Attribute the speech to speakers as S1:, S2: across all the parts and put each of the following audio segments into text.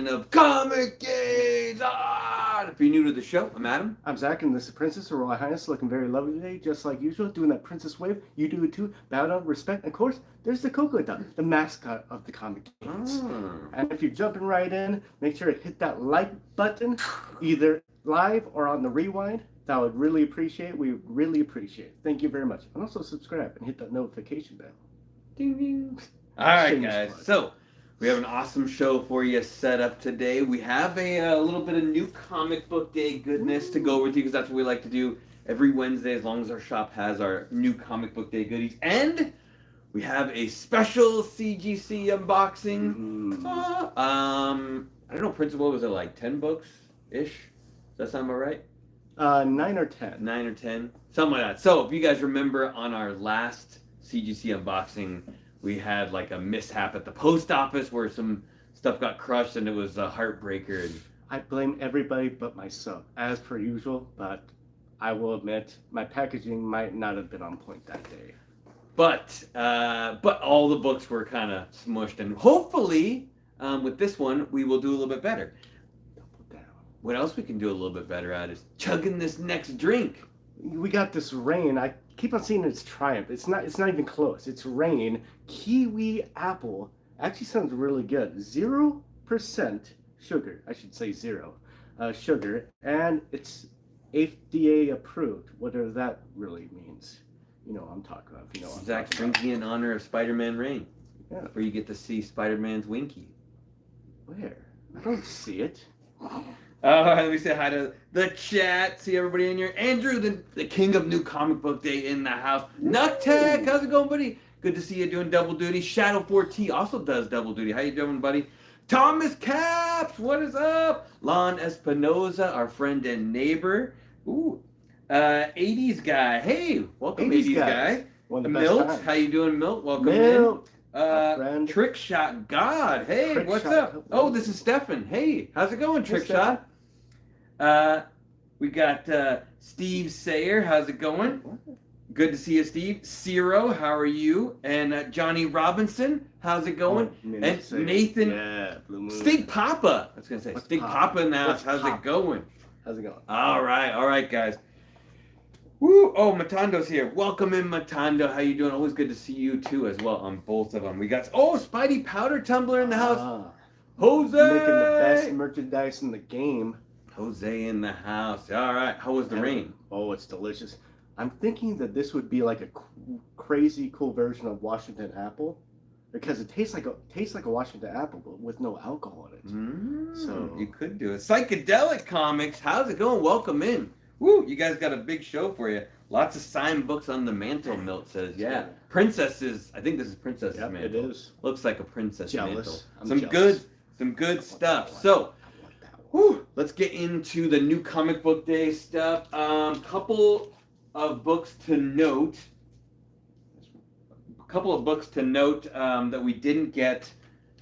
S1: edition of ComicGains. If you're new to the show, I'm Adam.
S2: I'm Zach, and this is Princess, Her Royal Highness, looking very lovely today, just like usual, doing that princess wave. You do it too. Bow down, respect, and of course, there's the Cocoa Duck, the mascot of the ComicGains. And if you're jumping right in, make sure to hit that like button, either live or on the rewind. That would really appreciate. We really appreciate it. Thank you very much. And also subscribe and hit that notification bell.
S1: Ding, ding. All right, guys. So we have an awesome show for you set up today. We have a little bit of new comic book day goodness to go with you because that's what we like to do every Wednesday as long as our shop has our new comic book day goodies. And we have a special CGC unboxing. I don't know, Principal, what was it, like 10 books-ish? Does that sound about right?
S2: 9 or 10.
S1: 9 or 10, something like that. So if you guys remember on our last CGC unboxing, we had like a mishap at the post office where some stuff got crushed and it was a heartbreaker.
S2: I blame everybody but myself, as per usual, but I will admit my packaging might not have been on point that day.
S1: But all the books were kind of smushed, and hopefully with this one we will do a little bit better. What else we can do a little bit better at is chugging this next drink.
S2: We got this rain. I keep on seeing it's Triumph. It's not even close. It's rain. Kiwi apple. Actually sounds really good. 0% sugar. I should say zero sugar. And it's FDA approved. Whatever that really means. You know what I'm talking about. You know what I'm
S1: Zach's
S2: talking
S1: drinking in honor of Spider-Man Rain.
S2: Yeah.
S1: Where you get to see Spider-Man's Winky.
S2: Where? I don't see it.
S1: Let me say hi to the chat. See everybody in here. Andrew, the king of new comic book day in the house. Nuttek, how's it going, buddy? Good to see you doing double duty. Shadow 4T also does double duty. How you doing, buddy? Thomas Caps, what is up? Lon Espinoza, our friend and neighbor. Ooh, 80s guy. Hey, welcome 80s guy. Milt, how you doing, Milt? Welcome
S2: Milt.
S1: in. Trick Shot God. Hey,
S2: Trick
S1: what's
S2: Shot.
S1: up? Oh, this is Stefan. Hey, how's it going, Trick Shot? We got Steve Sayer. How's it going? Good to see you, Steve. Ciro, how are you? And Johnny Robinson, how's it going? And Nathan.
S2: Yeah, Blue Moon.
S1: Stig Papa. I was gonna say Stig Papa in the house. How's it going?
S2: How's it going?
S1: All right, guys. Woo! Oh, Matando's here. Welcome in, Matando. How you doing? Always good to see you too, as well, on both of them. We got Spidey Powder Tumbler in the house. Jose,
S2: making the best merchandise in the game.
S1: Jose in the house. All right. How was the rain?
S2: Oh, it's delicious. I'm thinking that this would be like a crazy cool version of Washington Apple, because it tastes like a Washington Apple, but with no alcohol in it. So
S1: you could do it. Psychedelic Comics. How's it going? Welcome in. Woo! You guys got a big show for you. Lots of signed books on the mantle. Milt says, yeah. Princesses. I think this is Princess's mantle.
S2: It is.
S1: Looks like a princess
S2: Jealous.
S1: mantle. Some good stuff. So, let's get into the new comic book day stuff. Couple of books to note. That we didn't get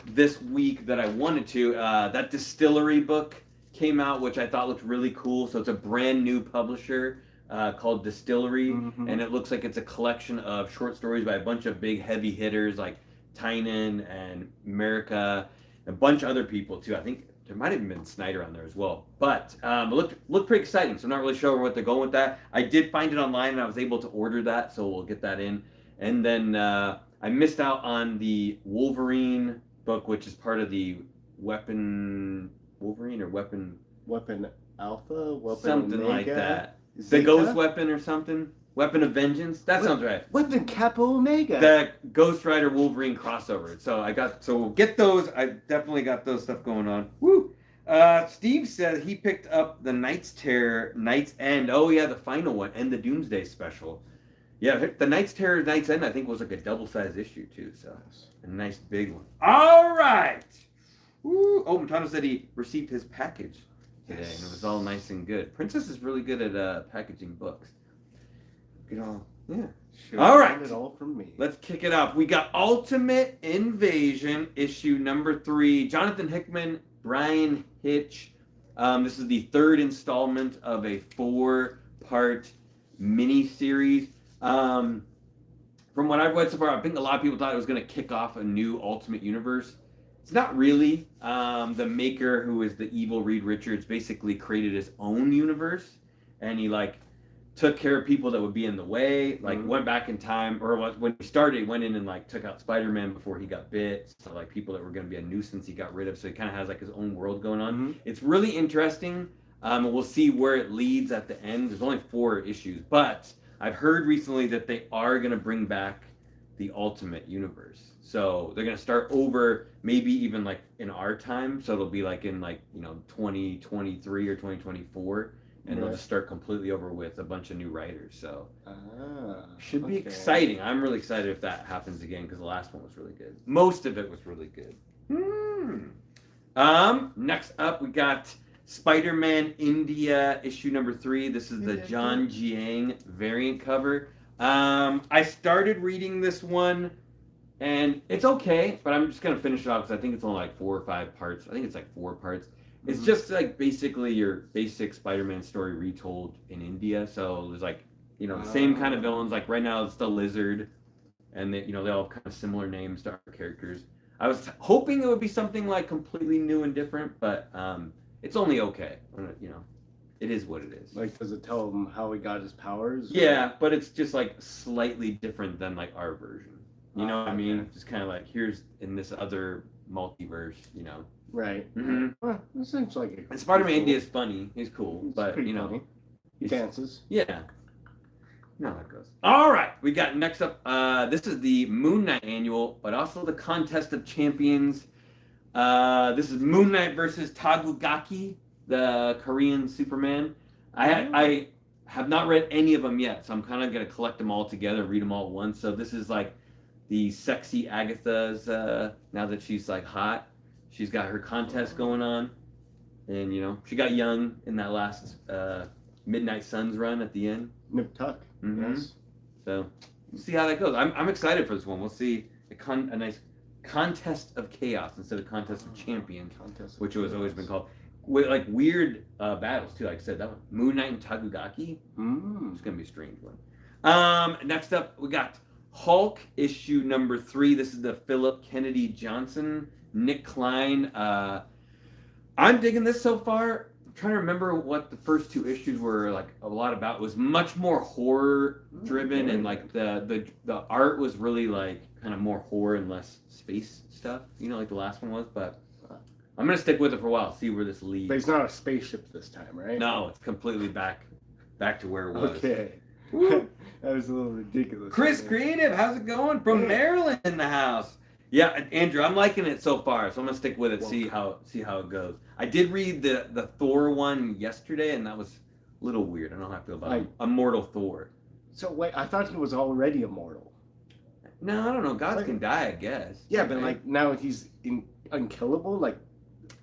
S1: this week that I wanted to. That Distillery book came out, which I thought looked really cool. So it's a brand new publisher called Distillery, and it looks like it's a collection of short stories by a bunch of big heavy hitters like Tynan and America, a bunch of other people too. I think there might have been Snyder on there as well. But it looked pretty exciting, so I'm not really sure what they're going with that. I did find it online and I was able to order that, so we'll get that in. And then I missed out on the Wolverine book, which is part of the Weapon Wolverine or Weapon
S2: Alpha, Weapon
S1: something
S2: Omega,
S1: like that.
S2: Zeta?
S1: The Ghost Weapon or something. Weapon of Vengeance. That sounds right.
S2: Weapon Capo Omega.
S1: The Ghost Rider Wolverine crossover. So we'll get those. I definitely got those stuff going on. Woo! Steve said he picked up the Knight's Terror, Knight's End. Oh yeah, the final one, and the Doomsday special. Yeah, the Knight's Terror, Knight's End, I think was like a double-sized issue too. So a nice big one. All right. Woo! Oh, Matano said he received his package today, and it was all nice and good. Princess is really good at packaging books. Yeah.
S2: Sure,
S1: all right.
S2: It all from me.
S1: Let's kick it off. We got Ultimate Invasion, issue number 3. Jonathan Hickman, Brian Hitch. This is the third installment of a 4-part mini-series. From what I've read so far, I think a lot of people thought it was going to kick off a new Ultimate Universe. It's not really. The maker, who is the evil Reed Richards, basically created his own universe, and he like took care of people that would be in the way. Like went back in time, or when he started, he went in and like took out Spider-Man before he got bit. So like people that were going to be a nuisance, he got rid of. So he kind of has like his own world going on. It's really interesting. We'll see where it leads at the end. There's only 4 issues, but I've heard recently that they are going to bring back the Ultimate Universe. So they're going to start over, maybe even like in our time. So it'll be like in like, 2023 or 2024. And they'll just start completely over with a bunch of new writers. So should be exciting. I'm really excited if that happens again, because the last one was really good. Most of it was really good. Next up, we got Spider-Man India issue number 3. This is the John Jiang variant cover. I started reading this one, and it's okay, but I'm just gonna finish it off because I think it's only like 4 or 5 parts. I think it's like 4 parts. It's just like basically your basic Spider-Man story retold in India. So there's like, the same kind of villains. Like right now it's the Lizard, and they all have kind of similar names to our characters. I was hoping it would be something like completely new and different, but it's only okay. It is what it is.
S2: Like, does it tell him how he got his powers?
S1: Yeah, but it's just like slightly different than like our version. You know what I mean? Just kind of like, here's in this other multiverse,
S2: Right.
S1: Well,
S2: it seems like it.
S1: And Spider-Man India is funny. He's cool, but
S2: funny. He dances.
S1: Yeah. No, that goes. All right, we got next up. This is the Moon Knight annual, but also the Contest of Champions. This is Moon Knight versus Tagugaki, the Korean Superman. I have not read any of them yet, so I'm kind of gonna collect them all together, read them all at once. So this is like the sexy Agatha's. Now that she's like hot, she's got her contest going on, and she got young in that last Midnight Suns run at the end.
S2: Nip Tuck. Yes.
S1: So we'll see how that goes. I'm excited for this one. We'll see a nice Contest of Chaos instead of Contest of Champions, which has always been called. With like weird battles too. Like I said, that one, Moon Knight and Tagugaki. It's gonna be a strange one. Next up, we got Hulk issue number 3. This is the Philip Kennedy Johnson, Nick Klein. I'm digging this so far. I'm trying to remember what the first 2 issues were like a lot about. It was much more horror driven, and like the art was really like kind of more horror and less space stuff. Like the last one was, but. I'm gonna stick with it for a while, see where this leads.
S2: But it's not a spaceship this time, right?
S1: No, it's completely back to where it was.
S2: Okay. That was a little ridiculous.
S1: Chris Creative, how's it going? From Maryland in the house. Yeah, Andrew, I'm liking it so far, so I'm gonna stick with it, see how it goes. I did read the Thor one yesterday, and that was a little weird. I don't know how I feel about Immortal Thor.
S2: So wait, I thought he was already immortal.
S1: No, I don't know. Gods can die, I guess.
S2: Yeah, but like now he's unkillable, like.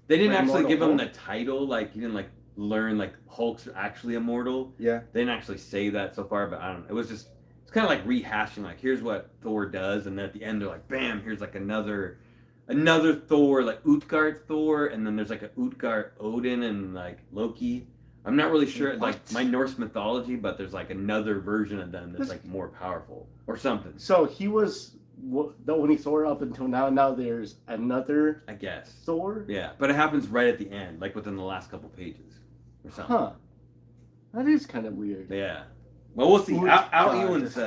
S1: They didn't actually give him the title, like he didn't like learn like Hulk's actually immortal.
S2: Yeah.
S1: They didn't actually say that so far, but I don't know. It's kind of like rehashing, like here's what Thor does, and then at the end they're like, bam, here's like another Thor, like Utgard Thor, and then there's like a Utgard Odin and like Loki. I'm not really sure, like my Norse mythology, but there's like another version of them that's like more powerful or something.
S2: So he was the only Thor up until now. Now there's another,
S1: I guess,
S2: Thor.
S1: Yeah, but it happens right at the end, like within the last couple pages or something.
S2: Huh. That is kind of weird.
S1: Yeah. Well, we'll see. Al Ewing's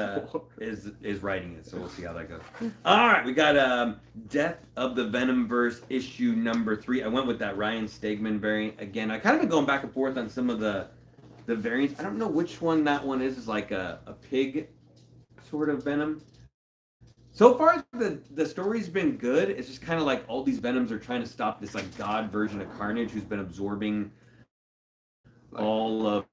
S1: is writing it, so we'll see how that goes. All right, we got Death of the Venomverse issue number 3. I went with that Ryan Stegman variant again. I kind of been going back and forth on some of the variants. I don't know which one that one is. It's like a pig sort of venom. So far, the story's been good. It's just kind of like all these venoms are trying to stop this like god version of Carnage who's been absorbing all of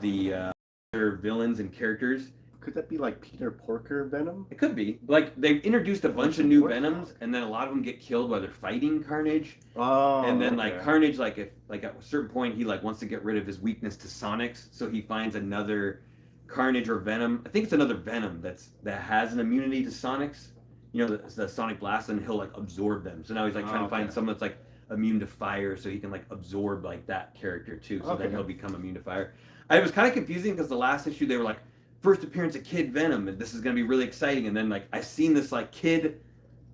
S1: the their villains and characters.
S2: Could that be like Peter Porker Venom?
S1: It could be. Like they've introduced a bunch of new venoms, and then a lot of them get killed while they're fighting Carnage.
S2: Oh.
S1: And then like Carnage, like at a certain point, he like wants to get rid of his weakness to Sonics, so he finds another Carnage or Venom. I think it's another Venom that has an immunity to Sonics. The Sonic Blast, and he'll like absorb them. So now he's like trying to find someone that's like immune to fire, so he can like absorb like that character too. So then he'll become immune to fire. It was kind of confusing because the last issue they were like, first appearance of Kid Venom, and this is gonna be really exciting. And then like I've seen this like Kid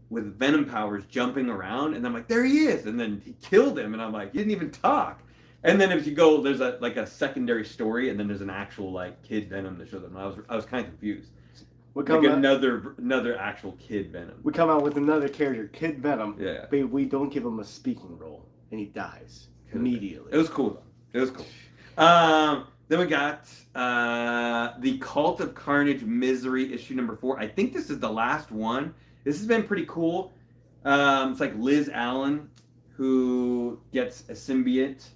S1: with venom powers jumping around, and I'm like, there he is, and then he killed him, and I'm like, he didn't even talk. And then if you go, there's a secondary story, and then there's an actual like kid Venom that shows up. And I was kind of confused. Like another actual kid Venom.
S2: We come out with another character, Kid Venom.
S1: Yeah.
S2: But we don't give him a speaking role, and he dies immediately.
S1: It was cool though. It was cool. Then we got the Cult of Carnage Misery issue number 4. I think this is the last one. This has been pretty cool. It's like Liz Allen who gets a symbiote,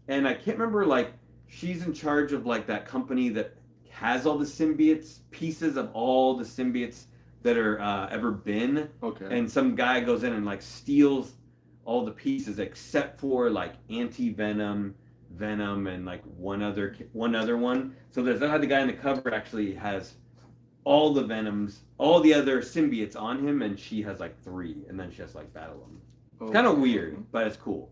S1: and I can't remember, like, she's in charge of like that company that has all the symbiotes, pieces of all the symbiotes that are ever been. Okay. And some guy goes in and like steals all the pieces except for like anti-venom, Venom, and like one other one. So there's how the guy in the cover actually has all the Venoms, all the other symbiotes on him, and she has like 3, and then she has to like battle them. It's kind of weird, but it's cool.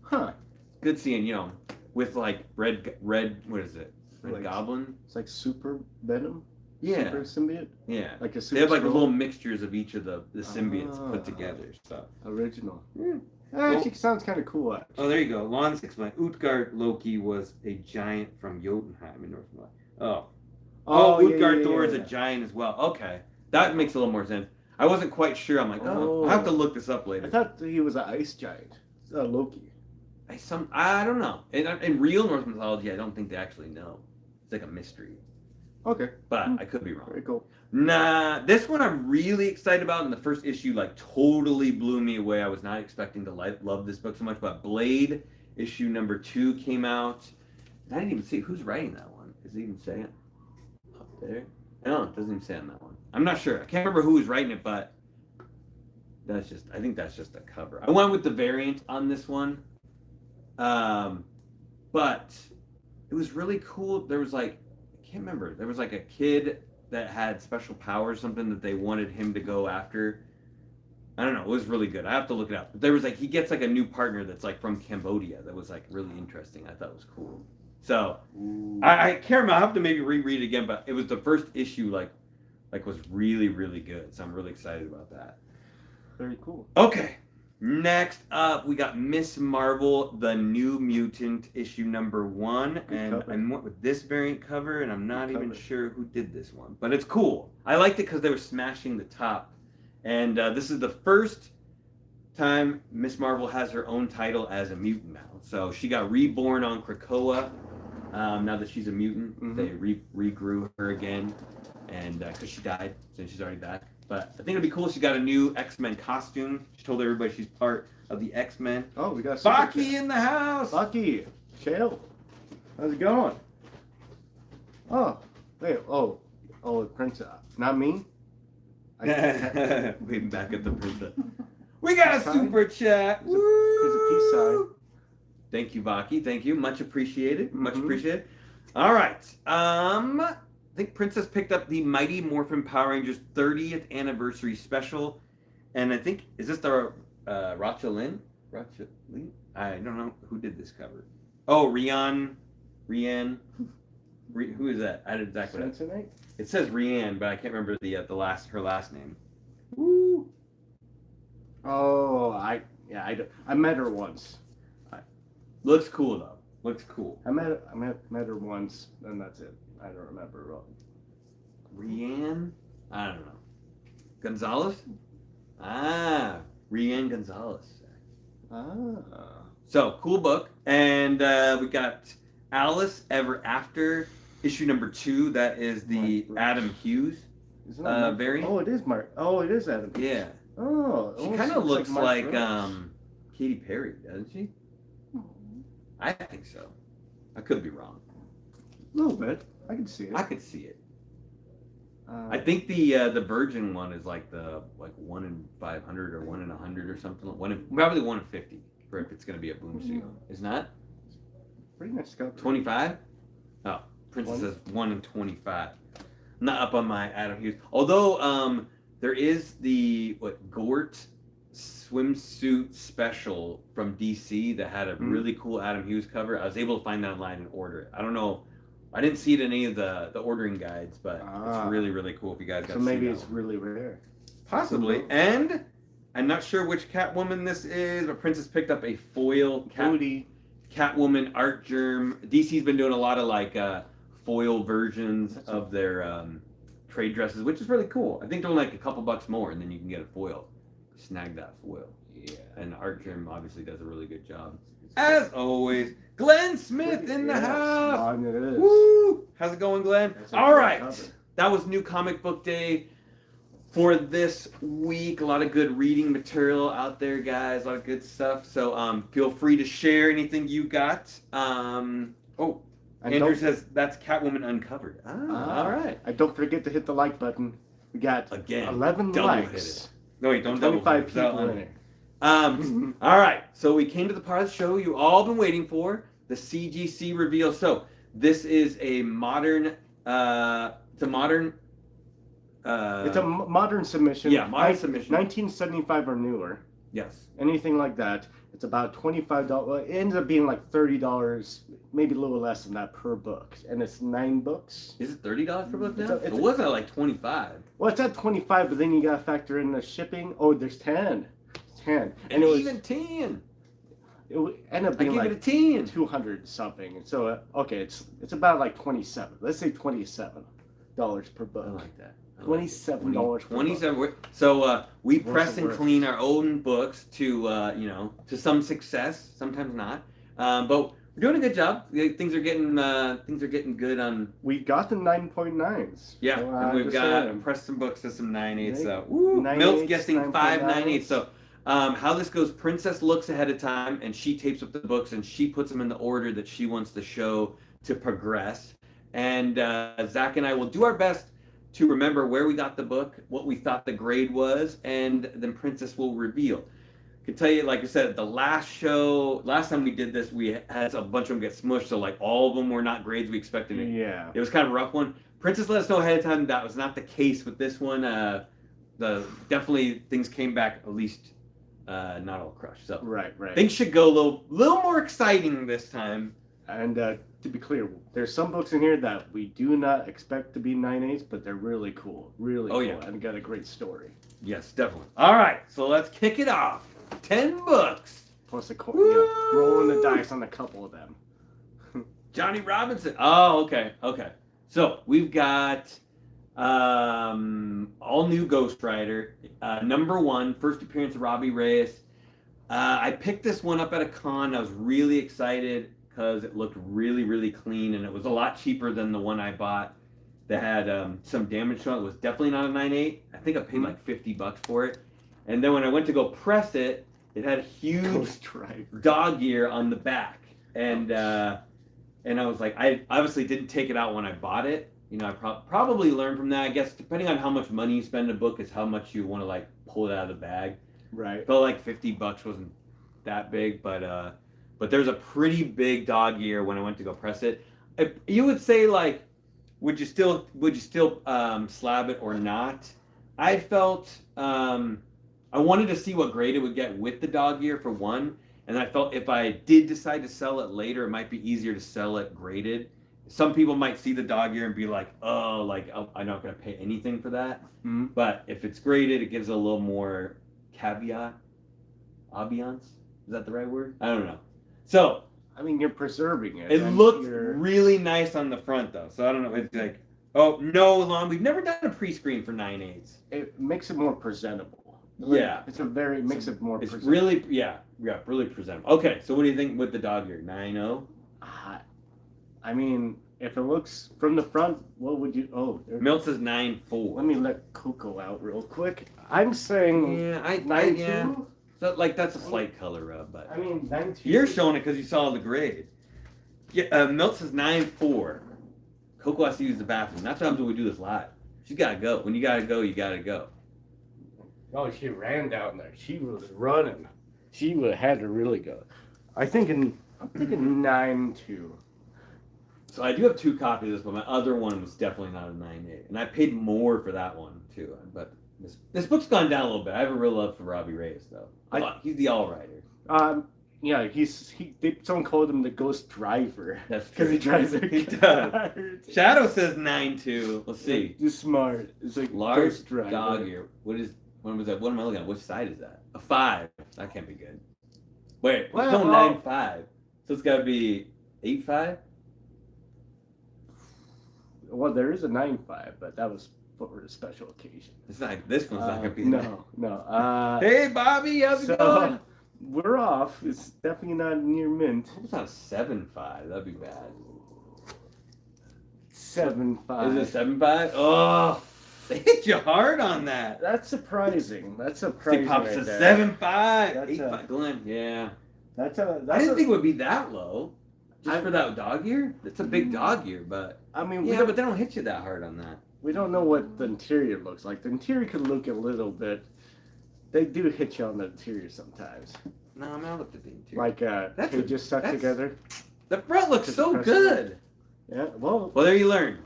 S1: Huh. Good seeing, you know, with like red what is it? Red like, Goblin.
S2: It's like super Venom.
S1: Yeah.
S2: Super symbiote.
S1: Yeah.
S2: Like a super.
S1: They have like little mixtures of each of the symbiotes put together. So
S2: original. Yeah. Actually, sounds kind of cool. Actually.
S1: Oh, there you go. Lon's explained. Utgard Loki was a giant from Jotunheim in North America. Utgard Thor is a giant as well. Okay, that makes a little more sense. I wasn't quite sure. I'm like, I'll have to look this up later.
S2: I thought he was an ice giant. Loki.
S1: I don't know. In real Norse mythology, I don't think they actually know. It's like a mystery.
S2: Okay.
S1: But I could be wrong.
S2: Very cool.
S1: Nah, this one I'm really excited about, and the first issue like totally blew me away. I was not expecting to love this book so much, but Blade issue number 2 came out. And I didn't even see who's writing that one. Does it even say it up there? No, it doesn't even say on that one. I'm not sure. I can't remember who was writing it, but I think that's just a cover. I went with the variant on this one. But it was really cool. There was like, I can't remember. There was like a kid that had special powers, something that they wanted him to go after. I don't know. It was really good. I have to look it up. But there was like, he gets like a new partner that's like from Cambodia. That was like really interesting. I thought it was cool. So I can't remember. I have to maybe reread it again, but it was the first issue like was really, really good. So I'm really excited about that.
S2: Very cool.
S1: Okay. Next up, we got Miss Marvel, the New Mutant, issue number 1. And I went with this variant cover, and I'm not even sure who did this one. But it's cool. I liked it because they were smashing the top. And this is the first time Miss Marvel has her own title as a mutant now. So she got reborn on Krakoa. Now that she's a mutant, they regrew her again. And because she died, since she's already back. But I think it'd be cool if she got a new X-Men costume. She told everybody she's part of the X-Men.
S2: Oh, we got
S1: Baki in the house!
S2: Baki, chill. How's it going? Oh, wait, Princess. Not me?
S1: Waiting back at the princess. We got a super chat!
S2: There's a peace sign.
S1: Thank you, Baki. Thank you. Much appreciated. Much appreciated. All right. I think Princess picked up the Mighty Morphin Power Rangers 30th anniversary special, and I think, is this the Racha Lin? I don't know who did this cover. Oh, Rian. Who is that? I didn't exactly. It says Rian, but I can't remember her last name. Woo.
S2: Oh, I met her once.
S1: Looks cool though. Looks cool.
S2: I met her once, and that's it. I don't remember her.
S1: Rian? I don't know. Gonzalez? Rian Gonzalez. So, cool book. And we got Alice Ever After, issue number 2. That is the Adam Hughes variant.
S2: Oh, it is Mark. Oh, it is Adam Hughes.
S1: Yeah.
S2: Oh.
S1: She kind of looks like Katy Perry, doesn't she? I think so. I could be wrong.
S2: A little bit. I can see it.
S1: I could see it. I think the Virgin one is like 1 in 500 or 1 in 100 or something. Probably 1 in 50 for if it's going to be a boom suit. Isn't that?
S2: Pretty nice cover.
S1: 25? Oh, Princess says 1 in 25. Not up on my Adam Hughes. Although there is the Gort swimsuit special from DC that had a really cool Adam Hughes cover. I was able to find that online and order it. I don't know. I didn't see it in any of the ordering guides, but it's really, really cool if you guys got to see it.
S2: So maybe it's really rare.
S1: Possibly. And I'm not sure which Catwoman this is, but Princess picked up a foil
S2: Booty.
S1: Catwoman art germ. DC's been doing a lot of like foil versions of their trade dresses, which is really cool. I think they're like a couple bucks more, and then you can get a foil. Snag that foil.
S2: Yeah.
S1: And art germ obviously does a really good job. As always, Glenn Smith in the house.
S2: It is.
S1: Woo! How's it going, Glenn? All right.
S2: Cover.
S1: That was New Comic Book Day for this week. A lot of good reading material out there, guys. A lot of good stuff. So feel free to share anything you got. Andrew says that's Catwoman Uncovered. All right.
S2: And don't forget to hit the like button. We got 11 likes.
S1: No, wait, don't
S2: 25
S1: people
S2: people in it.
S1: All right. So we came to the part of the show you all been waiting for, the CGC reveal. So this is a modern. It's a modern submission.
S2: Yeah, modern submission. 1975 or newer.
S1: Yes.
S2: Anything like that. It's about $25. It ends up being like $30, maybe a little less than that per book. And it's 9 books.
S1: Is it $30 per book now? It wasn't like $25.
S2: Well, it's at 25, but then you gotta factor in the shipping. Oh, there's 10. 10.
S1: And even 10.
S2: It would end up being like
S1: it a 10.
S2: 200 something. So okay, it's about like 27. Let's say $27 per book.
S1: I like that.
S2: $27.
S1: 27. So we press and clean our own books to to some success, sometimes not. But we're doing a good job. Things are getting good on.
S2: We got the 9.9s.
S1: Yeah,
S2: so,
S1: and we've got pressed some books to some 9.8s. So Milt's guessing 5 9.8. So how this goes: Princess looks ahead of time, and she tapes up the books, and she puts them in the order that she wants the show to progress. And Zach and I will do our best to remember where we got the book, what we thought the grade was, and then Princess will reveal. I can tell you, like I said, the last time we did this, we had a bunch of them get smushed, so like all of them were not grades we expected.
S2: Yeah.
S1: It was kind of a rough one. Princess let us know ahead of time that was not the case with this one. Definitely things came back at least not all crushed. So
S2: right.
S1: Things should go a little more exciting this time.
S2: And to be clear, there's some books in here that we do not expect to be 9.8s, but they're really cool. Really cool.
S1: Yeah.
S2: And got a great story.
S1: Yes, definitely. All right, so let's kick it off. 10 books.
S2: Plus rolling the dice on a couple of them.
S1: Johnny Robinson. Oh, okay. So we've got all new Ghost Rider. Number 1, first appearance of Robbie Reyes. I picked this one up at a con. I was really excited because it looked really, really clean, and it was a lot cheaper than the one I bought that had some damage on it. It was definitely not a 9.8. I think I paid like $50 for it. And then when I went to go press it, it had a huge dog ear on the back. And I was like, I obviously didn't take it out when I bought it. I probably learned from that. I guess depending on how much money you spend in a book is how much you want to like pull it out of the bag.
S2: Right.
S1: Felt like $50 wasn't that big, but there's a pretty big dog ear when I went to go press it. You would say like, would you still slab it or not? I felt I wanted to see what grade it would get with the dog ear for one, and I felt if I did decide to sell it later, it might be easier to sell it graded. Some people might see the dog ear and be like, oh, like I'm not going to pay anything for that.
S2: Mm-hmm.
S1: But if it's graded, it gives a little more ambiance. Is that the right word? I don't know. So,
S2: I mean, you're preserving it.
S1: It looked really nice on the front, though. So I don't know. It's like, oh no, Lon, we've never done a pre-screen for 9.8s.
S2: It makes it more presentable.
S1: Yeah,
S2: it's makes it more.
S1: It's really, really presentable. Okay, so what do you think with the dog ear? 9.0?
S2: I mean, if it looks from the front, what would you?
S1: Milt says 9.4.
S2: Let me let Coco out real quick. I'm saying 9.2.
S1: Yeah. So like that's a slight color rub, but
S2: I mean 9.2.
S1: You're showing it because you saw the grade. Yeah, Milt says 9.4. Coco has to use the bathroom. That's what happens when we do this live. She's gotta go. When you gotta go, you gotta go.
S2: Oh, she ran down there. She was running. She would have had to really go. I'm thinking 9.2.
S1: So I do have 2 copies of this, but my other one was definitely not a 9.8, and I paid more for that one too. But this book's gone down a little bit. I have a real love for Robbie Reyes, though. He's the all-rider.
S2: Yeah, someone called him the Ghost Driver.
S1: That's
S2: because he drives a
S1: He does. Shadow says 9.2. Let's see.
S2: He's smart. It's like
S1: Large
S2: Ghost Driver.
S1: dog ear. What is When was that? What am I looking at? Which side is that? A 5. That can't be good. Wait,
S2: Well,
S1: there's no 9.5. So it's got to be 8.5?
S2: Well, there is a 9.5, but that was for a special occasion.
S1: It's not. This one's not gonna be.
S2: No.
S1: Hey, Bobby, how's it going?
S2: We're off. It's definitely not near mint.
S1: I hope it's not a 7.5. That'd be bad.
S2: 7.5.
S1: Is it 7.5? Oh, they hit you hard on that.
S2: That's surprising. That's
S1: See,
S2: surprising.
S1: Pop
S2: right
S1: says
S2: there.
S1: 7.5.
S2: That's
S1: 8.5. Glenn, yeah.
S2: That's
S1: I didn't think it would be that low. Just for that dog ear? It's a big dog ear, but
S2: I mean,
S1: yeah, but they don't hit you that hard on that.
S2: we don't know what the interior looks like. The interior could look a little bit. They do hit you on the interior sometimes.
S1: No, I mean, I looked at the interior.
S2: Like they just stuck together.
S1: The front looks
S2: Just
S1: so
S2: press
S1: good.
S2: Yeah. Well,
S1: Well, there you learn.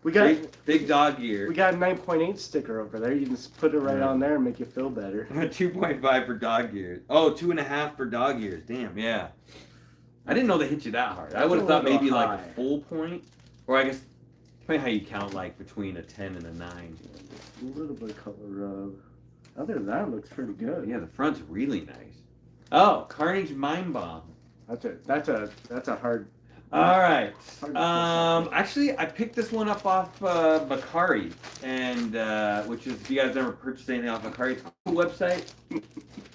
S2: we got
S1: Big dog ear.
S2: we got a 9.8 sticker over there. You can just put it right on there and make you feel better.
S1: 2.5 for dog ears. Oh, 2.5 for dog ears. Damn, yeah. I didn't know they hit you that hard. I would have thought maybe like a full point, or I guess depending how you count, like between a 10 and a 9.
S2: A little bit of color rub. Other than that, it looks pretty good.
S1: Yeah, the front's really nice. Oh, Carnage Mind Bomb.
S2: That's a hard.
S1: All right.
S2: Hard to
S1: Actually, I picked this one up off Bakari, and which is if you guys never purchased anything off Bakari, it's a cool website.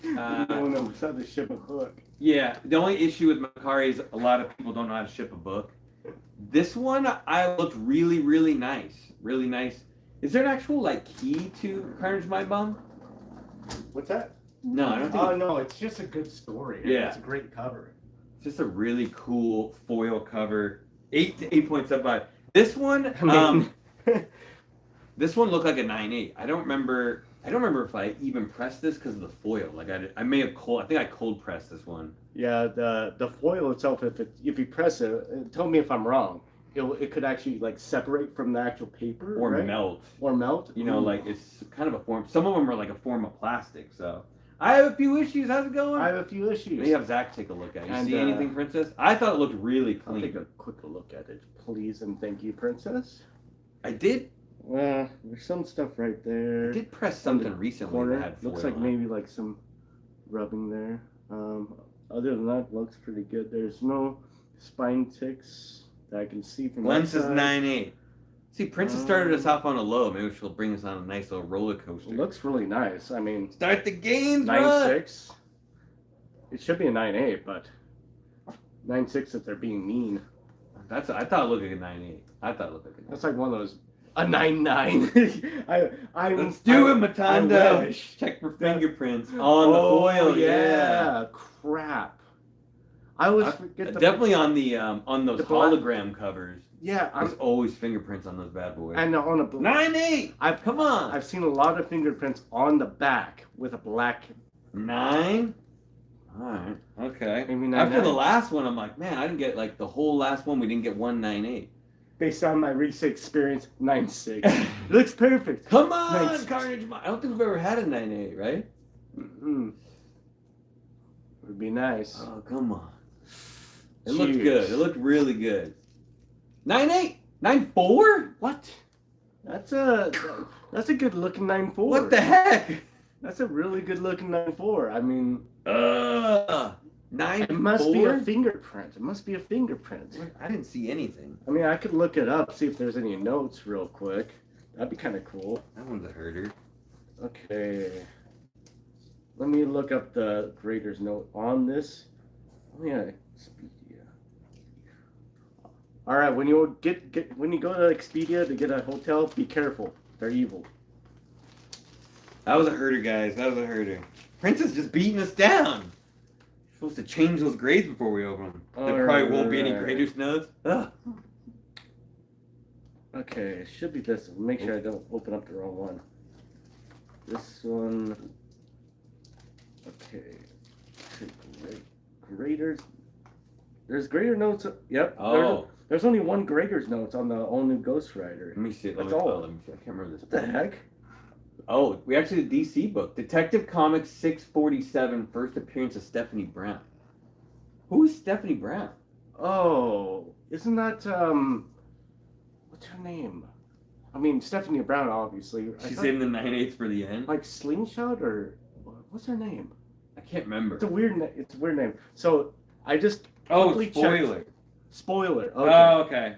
S2: You don't know how to ship a book.
S1: Yeah, the only issue with Macari is a lot of people don't know how to ship a book. This one I looked really, really nice. Really nice. Is there an actual like key to Carnage Mind Bomb?
S2: What's that?
S1: No, I don't think.
S2: Oh no, it's just a good story.
S1: Yeah.
S2: It's a great cover.
S1: It's just a really cool foil cover. 8 to 8.75. This one, this one looked like a 9.8. I don't remember if I even pressed this because of the foil. Like I may have I think I cold pressed this one.
S2: Yeah, the foil itself, if you press it, tell me if I'm wrong. It could actually like separate from the actual paper
S1: Or
S2: right?
S1: melt.
S2: Or melt.
S1: You know, like it's kind of a form. Some of them are like a form of plastic. So I have a few issues. How's it going?
S2: I have a few issues.
S1: Maybe have Zach take a look at it. You
S2: And,
S1: see anything, Princess? I thought it looked really
S2: I'll
S1: clean.
S2: take a quick look at it, please, and thank you, Princess.
S1: I did
S2: There's some stuff right there.
S1: I did press something recently
S2: Corner.
S1: that had foil
S2: Looks like
S1: on.
S2: maybe like some rubbing there. Other than that, looks pretty good. There's no spine ticks that I can see from
S1: Glenn
S2: that
S1: says
S2: side.
S1: 9.8. See, Princess started us off on a low. Maybe she'll bring us on a nice little roller coaster.
S2: It looks really nice. I mean,
S1: Start the gains, run!
S2: 9.6. It should be a 9.8, but 9.6 if they're being mean.
S1: I thought it looked like a 9.8. I thought it looked like a 9.8.
S2: That's like one of those. A 9.9.
S1: Let's do it,
S2: I
S1: Matanda.
S2: wish.
S1: Check for fingerprints on the foil. Yeah.
S2: Crap. I always forget the
S1: Definitely on the on those
S2: the black-
S1: hologram covers.
S2: Yeah,
S1: There's always fingerprints on those bad boys.
S2: and on a
S1: 9.8. Come on.
S2: I've seen a lot of fingerprints on the back with a black.
S1: 9. All right. Okay.
S2: Maybe 9.9.
S1: After the last one, I'm like, man, I didn't get like the whole last one. We didn't get 1.98.
S2: Based on my recent experience, 9.6. It looks perfect.
S1: Come on,
S2: 9.6.
S1: Carnage. I don't think we've ever had a 9.8, right?
S2: Mm-mm. Would be nice.
S1: Oh, come on. It looked
S2: Cheers.
S1: good. It looked really good. 9.8? 9.4?
S2: What? That's a good looking 9.4.
S1: What the heck?
S2: That's a really good looking 9.4. I mean,
S1: 9.4?
S2: it must be a fingerprint. It must be a fingerprint.
S1: I didn't see anything.
S2: I mean, I could look it up, see if there's any notes real quick. That'd be kind of cool.
S1: That one's a herder.
S2: Okay. Let me look up the grader's note on this. Oh yeah, Expedia. All right, when you when you go to Expedia to get a hotel, be careful. They're evil.
S1: That was a herder, guys. That was a herder. Princess just beating us down. Supposed to change those grades before we open them. There probably won't be any
S2: Alright.
S1: grader's notes. Ugh.
S2: Okay, it should be this one. Make sure I don't open up the wrong one. This one. Okay. Graders. There's grader notes. Yep.
S1: Oh.
S2: There's only one grader's notes on the all new Ghost Rider.
S1: Let me see.
S2: That's all.
S1: Let me see. I can't remember this.
S2: What the heck?
S1: Oh, we actually did a DC book. Detective Comics 647, first appearance of Stephanie Brown. Who is Stephanie Brown?
S2: Oh, isn't that what's her name? I mean, Stephanie Brown, obviously.
S1: She's saving the 9/8 for the end.
S2: Like Slingshot or what's her name?
S1: I can't remember.
S2: It's a weird name. So I just quickly
S1: spoiler.
S2: checked. Spoiler. Okay.
S1: Oh, okay.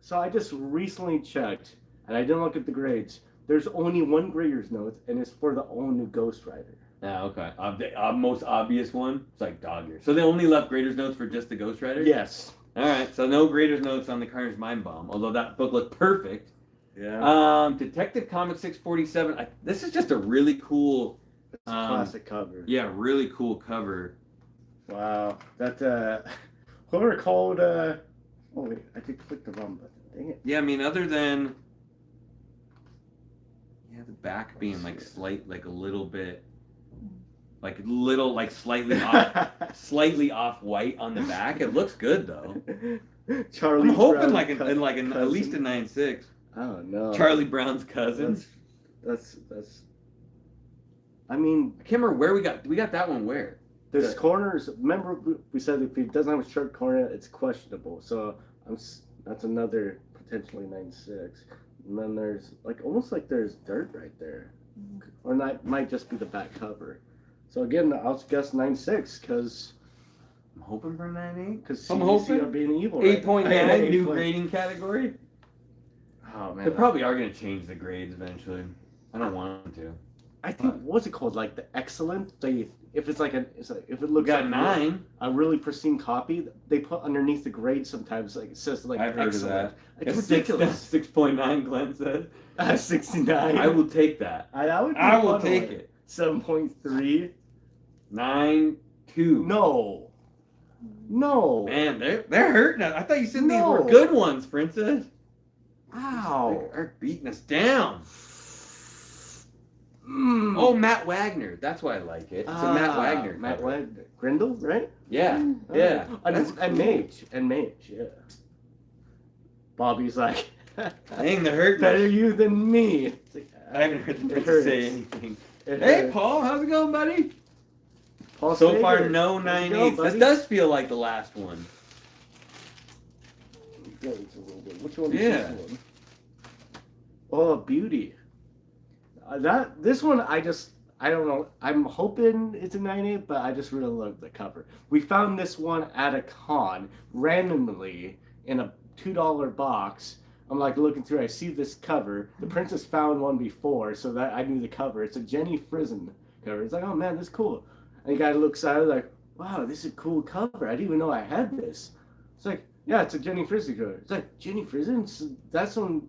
S2: So I just recently checked, and I didn't look at the grades. There's only one grader's note, and it's for the all new Ghost Rider.
S1: Oh, okay. The most obvious one. It's like dog ears. So they only left graders notes for just the Ghost Rider.
S2: Yes.
S1: All right. So no graders notes on the Carnage Mind Bomb. Although that book looked perfect.
S2: Yeah.
S1: Detective Comics 647. This is just a really cool.
S2: Classic cover.
S1: Yeah, really cool cover.
S2: Wow. That whoever called. Oh wait, I did click the wrong button. Dang it.
S1: Yeah, I mean, other than. Yeah, the back being like a little bit. Like slightly off, slightly off white on the back. It looks good though.
S2: Charlie.
S1: I'm hoping
S2: Brown
S1: at least a 9/6.
S2: Oh no.
S1: Charlie Brown's cousin.
S2: That's. I mean,
S1: I can't remember where we got that one. Where?
S2: There's corners. Remember we said if he doesn't have a short corner, it's questionable. So that's another potentially 9/6. And then there's almost like there's dirt right there, or that might just be the back cover. So again, I'll guess 9/6 because
S1: I'm hoping for 9/8.
S2: Because
S1: I'm hoping
S2: are being evil.
S1: 8.9 new grading category.
S2: Oh man,
S1: They probably are going to change the grades eventually. I don't want them to.
S2: I think what's it called? Like the excellent. If it's like if it looks
S1: got
S2: like
S1: 9,
S2: a really pristine copy, they put underneath the grade sometimes it says like
S1: I've heard
S2: excellent.
S1: of that.
S2: It's ridiculous.
S1: 6.9, Glenn said.
S2: 69.
S1: I will take that.
S2: I
S1: will take it.
S2: 7.3.
S1: 9.2.
S2: No.
S1: Man, they're hurting us. I thought you said these were
S2: No.
S1: good ones, Princess.
S2: Wow.
S1: They're beating us down.
S2: Mm.
S1: Oh, Matt Wagner. That's why I like it. It's a Matt Wagner.
S2: Matt
S1: cover.
S2: Wagner. Grindel, right?
S1: Yeah,
S2: Oh.
S1: yeah.
S2: And Mage, yeah. Bobby's like,
S1: Dang, they're hurting
S2: better
S1: us.
S2: you than me. It's like,
S1: I haven't heard the
S2: It
S1: Princess
S2: hurts.
S1: say anything.
S2: It
S1: Hey,
S2: hurts.
S1: Paul, how's it going, buddy?
S2: Paul
S1: So
S2: Sager.
S1: far, no
S2: There you go,
S1: 9/8.
S2: buddy.
S1: This does feel like the last one.
S2: Which one is
S1: Yeah.
S2: this one? Oh, beauty. This one I don't know. I'm hoping it's a 9/8, but I just really love the cover. We found this one at a con randomly in a $2 box. I'm like looking through. I see this cover. The princess found one before, so that I knew the cover. It's a Jenny Frison cover. It's like, oh man, this is cool. And the guy looks at it like, wow, this is a cool cover. I didn't even know I had this. It's like, yeah, it's a Jenny Frison cover. It's like, Jenny Frison? That's one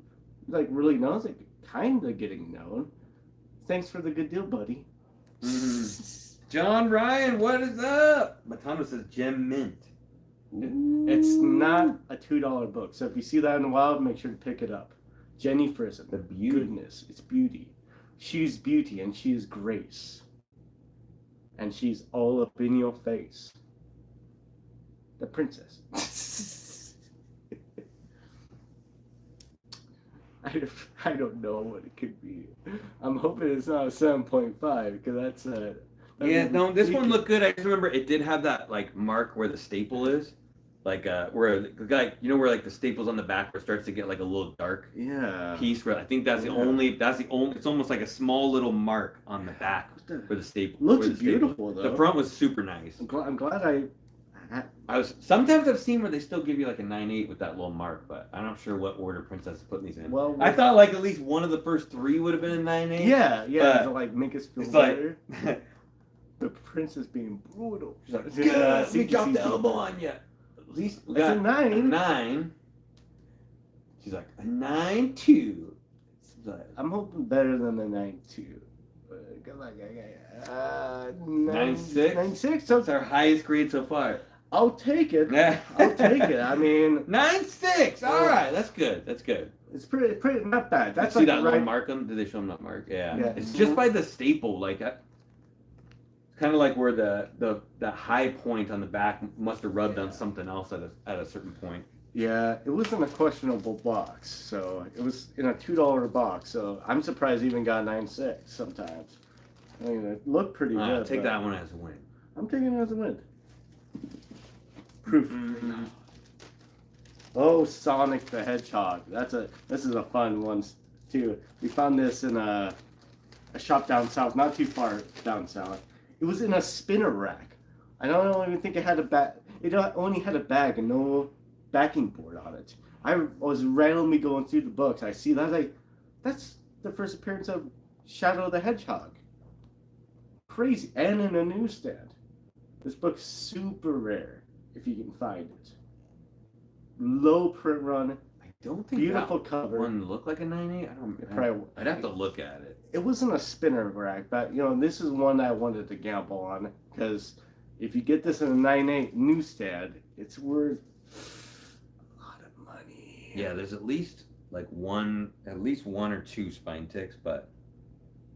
S2: like really knows, like kind of getting known. Thanks for the good deal, buddy.
S1: John Ryan, what is up? Matano says Gem Mint.
S2: It's not a $2 book, so if you see that in the wild, make sure to pick it up. Jenny Frison.
S1: The beauty.
S2: Goodness, it's beauty. She's beauty and she is grace. And she's all up in your face. The princess. I don't know what it could be. I'm hoping it's not a 7.5 because that's a.
S1: Yeah, no, this one looked good. I just remember it did have that like mark where the staple is, like where where like the staple's on the back where it starts to get like a little dark piece. Where I think that's the only. It's almost like a small little mark on the back where the staple.
S2: Looks
S1: where the
S2: beautiful
S1: staple.
S2: though.
S1: The front was super nice.
S2: I'm glad
S1: Sometimes I've seen where they still give you like a 9/8 with that little mark, but I'm not sure what order Princess is putting these in.
S2: Well,
S1: I thought like at least one of the first 3 would have been a 9/8.
S2: Yeah, to like make us feel
S1: it's
S2: better.
S1: like
S2: The princess being brutal.
S1: she's like, good, we dropped the elbow on you. At least we
S2: That's
S1: got
S2: a 9.
S1: a 9. She's like a 9.2. Like,
S2: I'm hoping better than the 9.2.
S1: 9.6?
S2: 9.6. So
S1: that's our highest grade so far.
S2: I'll take it.
S1: Yeah.
S2: I'll take it. I mean,
S1: 9.6. All right, that's good. That's good.
S2: it's pretty not bad. That's
S1: See
S2: like
S1: that little
S2: right.
S1: mark on? Did they show them that mark? Yeah.
S2: Yeah.
S1: It's just by the staple, like kind of like where the high point on the back must have rubbed on something else at a certain point.
S2: Yeah, it was in a questionable box, so it was in a $2 box. So I'm surprised it even got 9.6 sometimes. I mean, it looked pretty good.
S1: Take
S2: but
S1: that one as a win.
S2: I'm taking it as a win. Proof. Oh, Sonic the Hedgehog. This is a fun one too. We found this in a shop down south, not too far down south. It was in a spinner rack. I don't even think it had a bag. It only had a bag and no backing board on it. I was randomly going through the books. I see that. I was like, that's the first appearance of Shadow the Hedgehog. Crazy. And in a newsstand. This book's super rare if you can find it. Low print run.
S1: I don't think
S2: Beautiful
S1: that
S2: cover.
S1: one looked like a 9.8. I'd have to look at it.
S2: It wasn't a spinner rack, but this is one I wanted to gamble on because if you get this in a 9.8 newsstand, it's worth a lot of money.
S1: Yeah, there's at least one or two spine ticks, but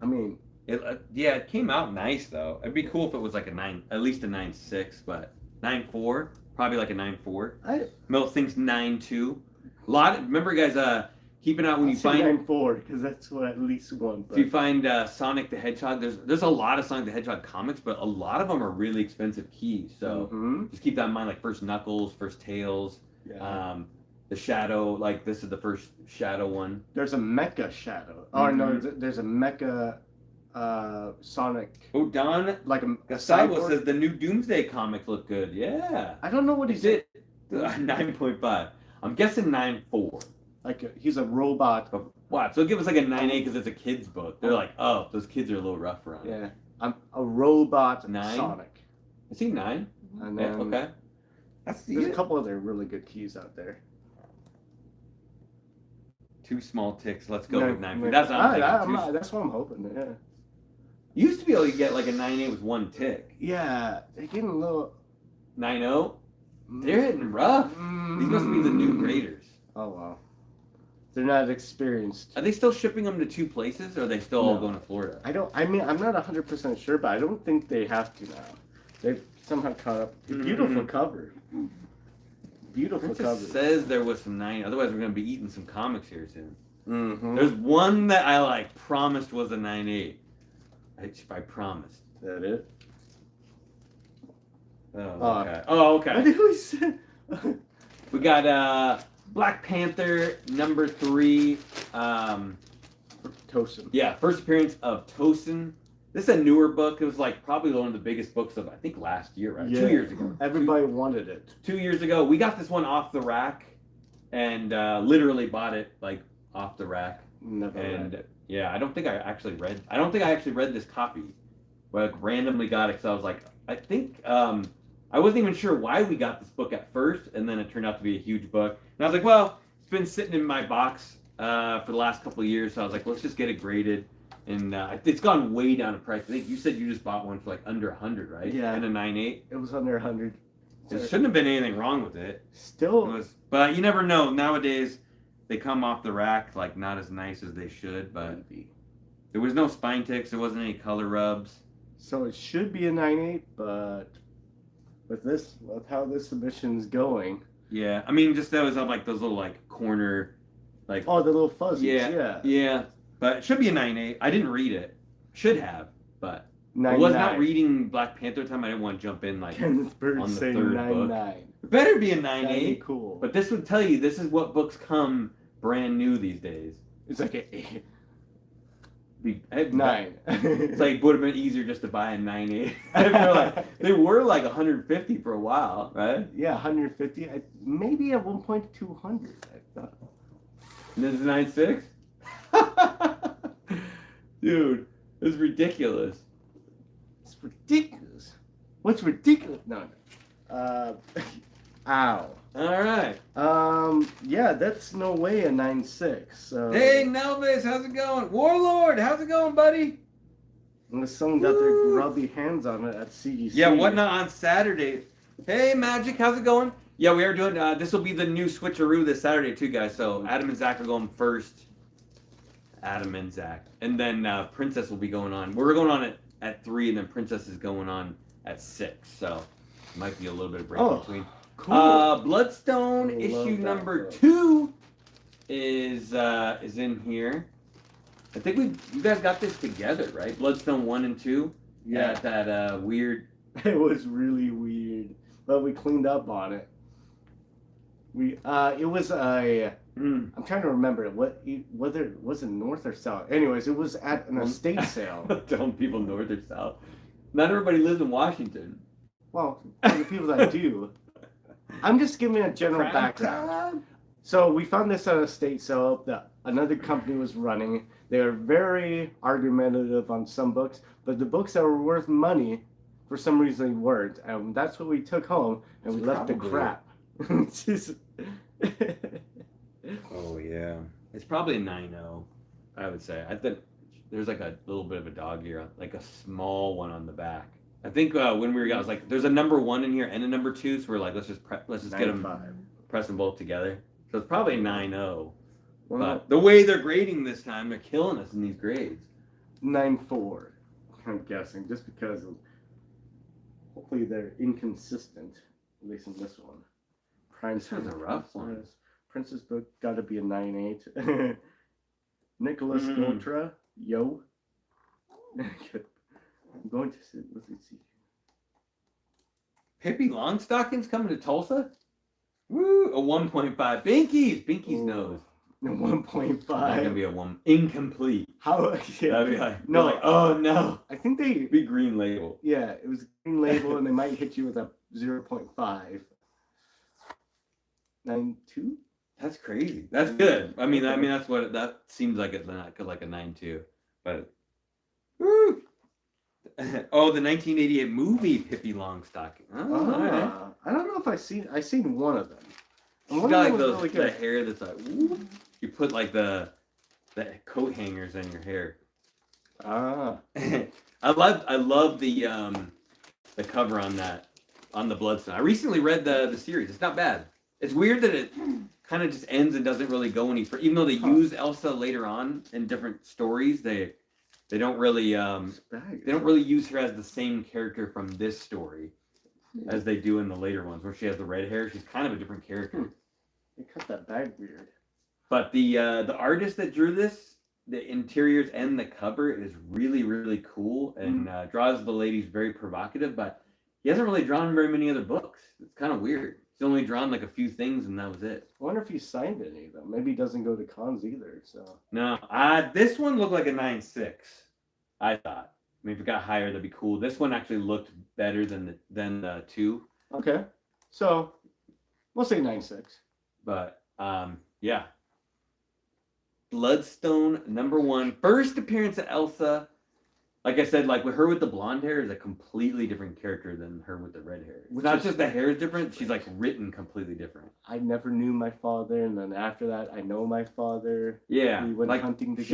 S2: I mean,
S1: it came out nice though. It'd be cool if it was like a 9, at least a 9.6, but 9.4, probably like a 9.4. Most things 9.2. Remember guys, keep an eye when you find
S2: 9.4 because that's what at least one.
S1: If you find Sonic the Hedgehog, there's a lot of Sonic the Hedgehog comics, but a lot of them are really expensive keys. So just keep that in mind. Like first Knuckles, first Tails, the Shadow. Like this is the first Shadow one.
S2: There's a Mecha Shadow. Oh no, there's a Mecha Sonic.
S1: Oh, Don,
S2: like a
S1: Gustavo says the new Doomsday comics look good. Yeah.
S2: I don't know what he said.
S1: 9.5. I'm guessing 9.4.
S2: He's a robot.
S1: Wow, so give us like a 9.8 because it's a kid's book. They're like, oh, those kids are a little rough around.
S2: Yeah, I'm a robot
S1: 9?
S2: Sonic.
S1: Is he 9?
S2: And then
S1: okay.
S2: There's a couple other really good keys out there.
S1: 2 small ticks. Let's go with 9.
S2: That's what I'm hoping. Yeah.
S1: You used to be able to get like a 9.8 with 1 tick.
S2: Yeah, they're getting a little
S1: 9.0. They're hitting rough. These must be the new graders.
S2: Oh wow. They're not experienced.
S1: Are they still shipping them to 2 places, or are they still all going to Florida?
S2: I'm not 100% sure, but I don't think they have to now. They've somehow caught up. Beautiful cover. Beautiful cover.
S1: It says there was some 9. Otherwise, we're going to be eating some comics here soon.
S2: Mm-hmm.
S1: There's one that I promised was a 9.8. I promised.
S2: Is that it?
S1: Oh, okay.
S2: What did we say?
S1: We got Black Panther #3.
S2: Tosin.
S1: Yeah, first appearance of Tosin. This is a newer book. It was probably one of the biggest books of I think last year, right?
S2: Yeah.
S1: 2 years ago.
S2: Everybody wanted it.
S1: 2 years ago, we got this one off the rack, and literally bought it off the rack.
S2: Never read it.
S1: Yeah, I don't think I actually read this copy, but randomly got it because I was like, I think I wasn't even sure why we got this book at first, and then it turned out to be a huge book. And I was like, well, it's been sitting in my box for the last couple of years, so I was like, let's just get it graded. And it's gone way down in price. I think you said you just bought one for under 100, right?
S2: Yeah.
S1: And a 9.8.
S2: It was under 100.
S1: There shouldn't have been anything wrong with it.
S2: Still.
S1: But you never know. Nowadays, they come off the rack not as nice as they should. But there was no spine ticks. There wasn't any color rubs.
S2: So it should be a 9.8, but with how this submission's going.
S1: Yeah, I mean, just those those little corner,
S2: Oh, the little fuzzies.
S1: Yeah. Yeah. But it should be a 9.8. I didn't read it. Should have, but
S2: 9.9.
S1: I was not reading Black Panther time. I didn't want to jump in
S2: Kenneth Bird
S1: on the
S2: saying
S1: third
S2: 9.9.
S1: book. It better be a 9.8.
S2: Cool.
S1: But this would tell you this is what books come brand new these days.
S2: It's like a
S1: 9. It's would have been easier just to buy a 9.8. I feel they were 150 for a while, right?
S2: Yeah, 150. Maybe at one point 200. I thought.
S1: And this is 9.6. Dude, it's ridiculous.
S2: It's ridiculous. What's ridiculous? No. Ow.
S1: All right.
S2: Yeah, that's no way a 9.6. So.
S1: Hey, Nelvis, how's it going? Warlord, how's it going, buddy?
S2: Unless someone got their grubby hands on it at CGC.
S1: Yeah, whatnot on Saturday. Hey, Magic, how's it going? Yeah, we are doing, this will be the new switcheroo this Saturday too, guys. So Adam and Zach are going first. Adam and Zach. And then Princess will be going on. We're going on at 3, and then Princess is going on at 6. So it might be a little bit of break between.
S2: Cool.
S1: Bloodstone issue #2 is in here. I think you guys got this together, right? Bloodstone 1 and 2.
S2: Yeah.
S1: That weird.
S2: It was really weird, but we cleaned up on it. It was a.
S1: Mm.
S2: I'm trying to remember whether it was in North or South. Anyways, it was at an estate sale.
S1: Telling people North or South. Not everybody lives in Washington.
S2: Well, for the people that do, I'm just giving a general background. So we found this at a estate sale that another company was running. They were very argumentative on some books, but the books that were worth money, for some reason, weren't. And that's what we took home, and we left the crap. It's just-
S3: Oh yeah.
S1: It's probably a 9.0, I would say. I think there's like a little bit of a dog ear, like a small one on the back. I think when we were, I was like, there's a number 1 in here and a number 2, so we're like, let's just get them,
S2: 9.5.
S1: press them both together. So it's probably a 9.0.
S2: Well,
S1: But the way they're grading this time, they're killing us in these grades.
S2: 9.4. I'm guessing, just because of, hopefully they're inconsistent, at least in this one. Prime
S1: This one's a
S2: Time
S1: rough one.
S2: Princess. Princess book got to be a 9.8. Nicholas Ultra, yo. I'm going to see. Let's see.
S1: Pippi Longstocking's coming to Tulsa? Woo! A 1.5. Binky's nose.
S2: 1.5.
S1: Not gonna be a 1. Incomplete.
S2: How? Yeah.
S1: That'd be like,
S2: No.
S1: like, oh no.
S2: I think they.
S1: Big green label.
S2: Yeah, it was a green label, and they might hit you with a 0.5. 9.2.
S1: That's crazy. That's good. I mean, that's what that seems like. It's not like a 9.2, but woo! Oh, the 1988 movie Pippi Longstocking. Oh, all right.
S2: I don't know if I seen one of them. And
S1: She's
S2: one
S1: got
S2: of
S1: like
S2: them was
S1: those
S2: really
S1: the
S2: good.
S1: hair that's like whoop. You put like the coat hangers in your hair. I love the cover on the Bloodstone. I recently read the series. It's not bad. It's weird that it kind of just ends and doesn't really go any further. Even though they use Elsa later on in different stories, they don't really use her as the same character from this story as they do in the later ones, where she has the red hair. She's kind of a different character.
S2: They cut that bag weird.
S1: But the artist that drew this, the interiors and the cover is really, really cool and draws the ladies very provocative, but he hasn't really drawn very many other books. It's kind of weird. He's only drawn like a few things and that was it.
S2: I wonder if he signed any of them. Maybe he doesn't go to cons either. So
S1: No, this one looked like a 9.6, I thought. I mean, if it got higher, that'd be cool. This one actually looked better than the 2.
S2: okay, so we'll say 9.6.
S1: But yeah. Bloodstone #1. First appearance of Elsa. Like I said, like with her with the blonde hair is a completely different character than her with the red hair. It's not just the hair is different, she's like written completely different.
S2: I never knew my father, and then after that, I know my father.
S1: Yeah.
S2: We went
S1: like
S2: hunting together.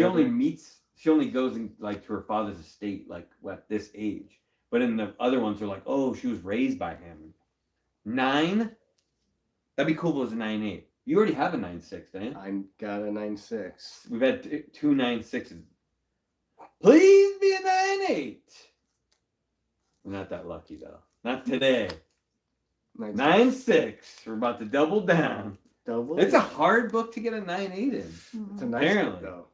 S1: she only goes in, like to her father's estate like at this age. But in the other ones they're like, oh, she was raised by him. 9? That'd be cool if it was a 9.8. You already have a 9.6, don't you?
S2: I got a 9.6.
S1: We've had 2 9.6s. Please be a 9.8. We're not that lucky though. Not today. 9.6. We're about to double down.
S2: Double.
S1: It's a hard book to get a 9.8 in.
S2: It's a nice
S1: apparently.
S2: book, though.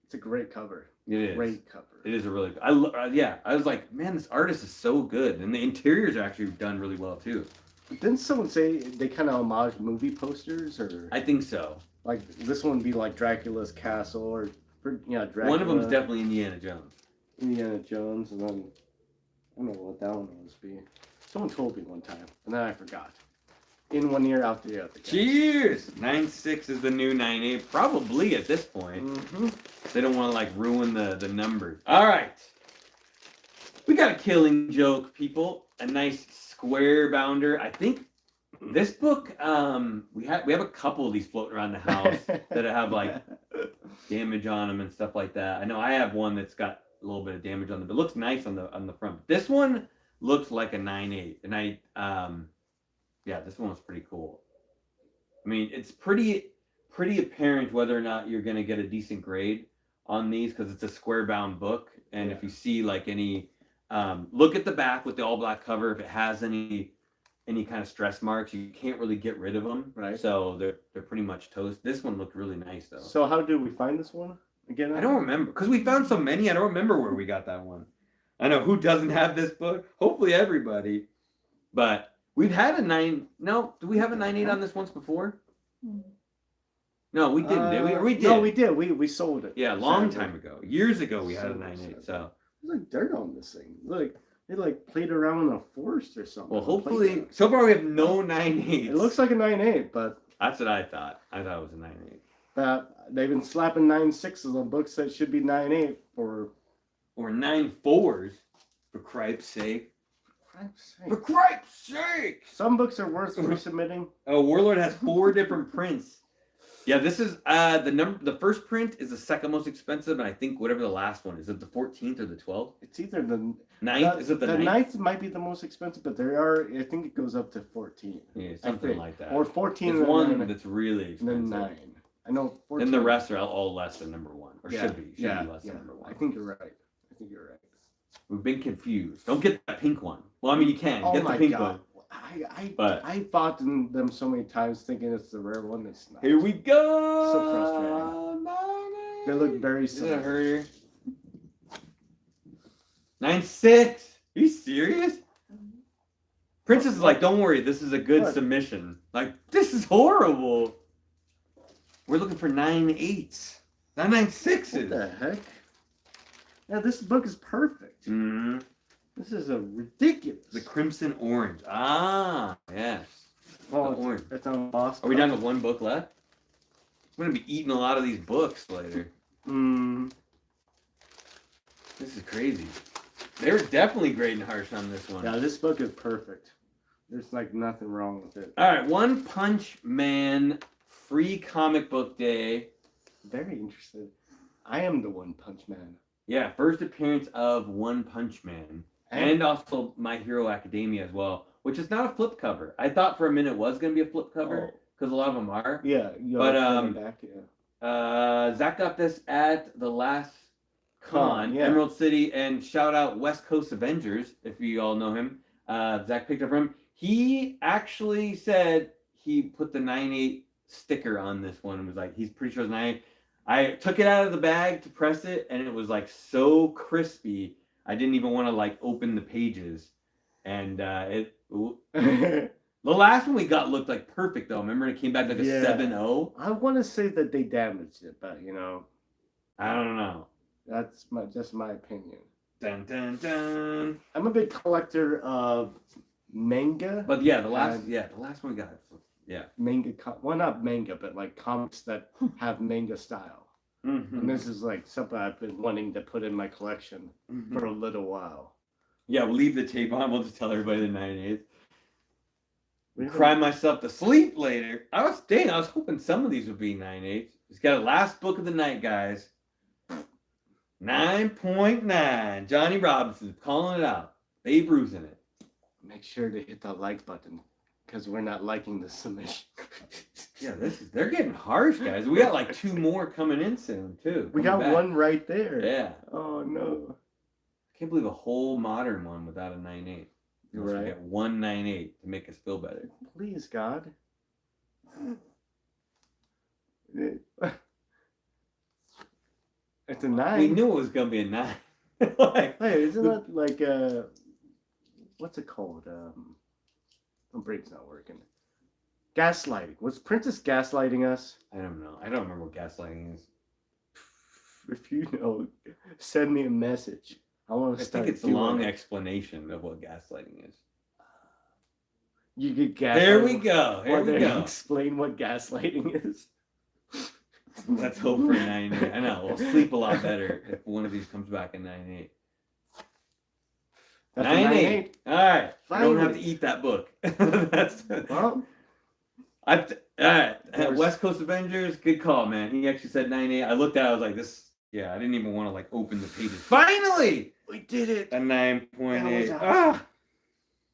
S2: It's a great cover.
S1: It is.
S2: Great cover.
S1: It is a really. I was like, man, this artist is so good, and the interiors are actually done really well too.
S2: Didn't someone say they kind of homage movie posters, or
S1: I think so.
S2: like this one would be like Dracula's castle, or Dracula.
S1: One of them is definitely Indiana Jones.
S2: Indiana Jones, and then I don't know what that one was be. Someone told me one time, and then I forgot. In one ear, out the other.
S1: Cheers! 9.6 is the new 9.8, probably at this point.
S2: Mm-hmm.
S1: They don't want to like ruin the numbers. All right, we got a Killing Joke, people. A nice square bounder. I think this book, we have a couple of these floating around the house that have like damage on them and stuff like that. I know I have one that's got a little bit of damage on them, but it looks nice on the front. This one looks like a 9.8, and yeah, this one was pretty cool. I mean, it's pretty apparent whether or not you're gonna get a decent grade on these because it's a square bound book, and if you see like any, look at the back with the all black cover. If it has any kind of stress marks, you can't really get rid of them.
S2: Right.
S1: So they're pretty much toast. This one looked really nice though.
S2: So how did we find this one again?
S1: I don't remember because we found so many. I don't remember where we got that one. I know who doesn't have this book. Hopefully everybody. But we've had a 9. No, do we have a 9.8 on this once before? No, we didn't, did we? Or we did?
S2: No, we did. We sold it.
S1: Yeah, a long time ago. Years ago, we had a 9.8. So
S2: there's like dirt on this thing. Look, they like played around in a forest or something.
S1: well, hopefully, so far we have no 9.8s.
S2: It looks like a 9.8, but
S1: that's what I thought. I thought it was a 9.8.
S2: They've been slapping 9.6s on books that should be 9.8
S1: or 9.4s, for cripe's sake. For
S2: For
S1: cripe's sake!
S2: some books are worth resubmitting.
S1: Oh, Warlord has 4 different prints. Yeah, this is the first print is the second most expensive, and I think whatever the last one is it the 14th or the 12th?
S2: It's either the
S1: 9th. Is it the 9th?
S2: The 9th might be the most expensive, but there are. I think it goes up to 14.
S1: Yeah, something like that.
S2: Or 14.
S1: There's one that's really expensive.
S2: And then 9. I know. 14.
S1: And the rest are all less than number 1, or should be less than number 1.
S2: I think you're right.
S1: We've been confused. Don't get that pink one. Well, I mean, you can get the pink one.
S2: I fought in them so many times thinking it's the rare one. It's not.
S1: Here we go.
S2: So frustrating. They look very similar.
S1: 9.6. Are you serious? Princess is like, don't worry, this is a good submission. Like, this is horrible. We're looking for 9.8s, not 9.6s.
S2: What the heck? Yeah, this book is perfect.
S1: Mm-hmm.
S2: This is a ridiculous.
S1: The crimson orange. Ah, yes.
S2: Oh,
S1: the orange.
S2: It's on boss.
S1: Are we down to 1 book left? I'm gonna be eating a lot of these books later. This is crazy. They were definitely grading harsh on this one.
S2: Yeah, this book is perfect. There's like nothing wrong with it.
S1: All right, One Punch Man free comic book day.
S2: Very interested. I am the One Punch Man.
S1: Yeah, first appearance of One Punch Man. And also My Hero Academia as well, which is not a flip cover. I thought for a minute it was going to be a flip cover, because a lot of them are.
S2: Yeah.
S1: But
S2: back, yeah.
S1: Zach got this at the last con, Emerald City, and shout out West Coast Avengers, if you all know him. Zach picked up from him. He actually said he put the 9.8 sticker on this one and was like, he's pretty sure it's 9.8. I took it out of the bag to press it, and it was like so crispy. I didn't even want to like open the pages, and the last one we got looked like perfect though. Remember, it came back like a 7.0.
S2: I want to say that they damaged it, but you know,
S1: I don't know.
S2: That's just my opinion.
S1: Dun dun dun.
S2: I'm a big collector of manga.
S1: But yeah, the last one we got. Yeah.
S2: Manga, well, not manga, but like comics that have manga style.
S1: Mm-hmm.
S2: And this is like something I've been wanting to put in my collection for a little while.
S1: Yeah, we'll leave the tape on. We'll just tell everybody the 9.8. Cry myself to sleep later. I was hoping some of these would be 9.8. He's got a last book of the night, guys. 9.9. Johnny Robinson calling it out. Babe Ruth in it.
S2: Make sure to hit the like button, because we're not liking the submission.
S1: Yeah, they're getting harsh, guys. We got like 2 more coming in soon too.
S2: We got one right there.
S1: Yeah.
S2: Oh no.
S1: I can't believe a whole modern one without a 9.8.
S2: Right.
S1: We get one 9.8 to make us feel better.
S2: Please, God. It's a 9.
S1: We knew it was gonna be a 9. Like,
S2: hey, isn't that like what's it called? My brain's not working. Gaslighting. Was Princess gaslighting us?
S1: I don't know. I don't remember what gaslighting is.
S2: If you know, send me a message. I want to start.
S1: I think it's a long explanation of what gaslighting is.
S2: You get gaslighting.
S1: There we go. Here we go.
S2: Explain what gaslighting is.
S1: Let's hope for a 9.8. I know. We'll sleep a lot better if one of these comes back in 9.8. 9.8. All right. Finally. I don't have to eat that book.
S2: Well,
S1: all right. West Coast Avengers, good call, man. He actually said 9.8. I looked at it, I was like, this. Yeah, I didn't even want to like open the pages. Finally,
S2: we did it.
S1: A 9.8. Ah,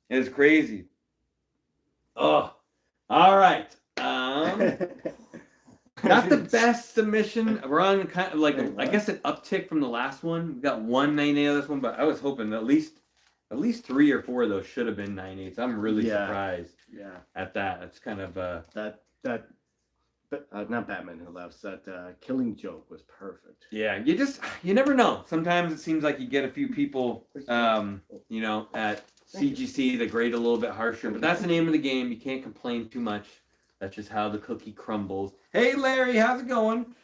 S1: it's crazy. Oh, all right. Not the best submission. We're on kind of like I guess an uptick from the last one. We got one 9.8 of this one, but I was hoping at least 3 or 4 of those should have been 9.8s. I'm really surprised.
S2: Yeah.
S1: At that, it's kind of
S2: not Batman Who Laughs. That Killing Joke was perfect.
S1: Yeah, you never know. Sometimes it seems like you get a few people, you know, at CGC that grade a little bit harsher, but that's the name of the game. You can't complain too much. That's just how the cookie crumbles. Hey, Larry, how's it going?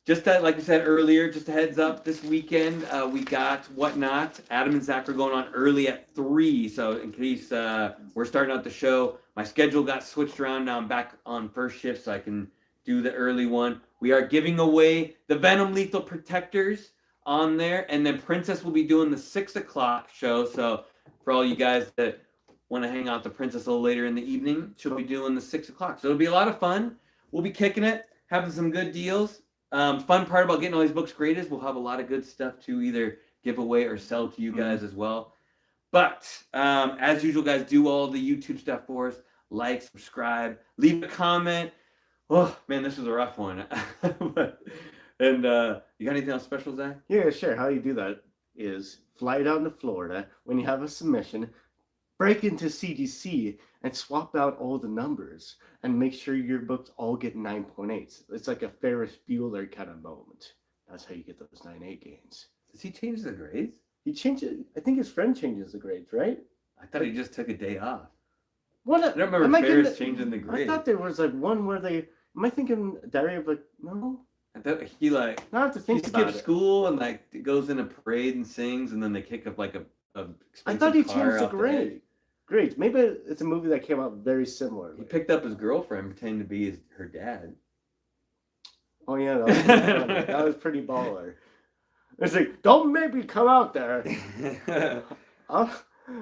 S1: Just that, like I said earlier, just a heads up, this weekend we got Whatnot. Adam and Zach are going on early at 3, so in case we're starting out the show, my schedule got switched around. Now I'm back on first shift, so I can do the early one. We are giving away the Venom Lethal Protectors on there, and then Princess will be doing the 6 o'clock show, so for all you guys that want to hang out with the Princess a little later in the evening, she'll be doing the 6 o'clock. So it'll be a lot of fun. We'll be kicking it, having some good deals. Fun part about getting all these books graded is we'll have a lot of good stuff to either give away or sell to you guys as well. But as usual, guys, do all the YouTube stuff for us. Like, subscribe, leave a comment. Oh, man, this was a rough one. And you got anything else special, Zach?
S2: Yeah, sure. How you do that is fly down to Florida when you have a submission, break into CGC and swap out all the numbers and make sure your books all get 9.8s. It's like a Ferris Bueller kind of moment. That's how you get those 9.8 gains.
S1: Does he change the grades?
S2: He changes. I think his friend changes the grades, right?
S1: I thought he just took a day off.
S2: What?
S1: I don't remember Ferris changing the grades.
S2: I thought there was like one where they. Am I thinking Diary of no?
S1: I thought he like.
S2: I have to think
S1: he
S2: about
S1: skips school and like goes in a parade and sings, and then they kick up like a
S2: I thought he changed the grade. Great. Maybe it's a movie that came out very similar.
S1: He picked up his girlfriend pretending to be her dad.
S2: Oh yeah, that was pretty baller. It's like, don't make me come out there.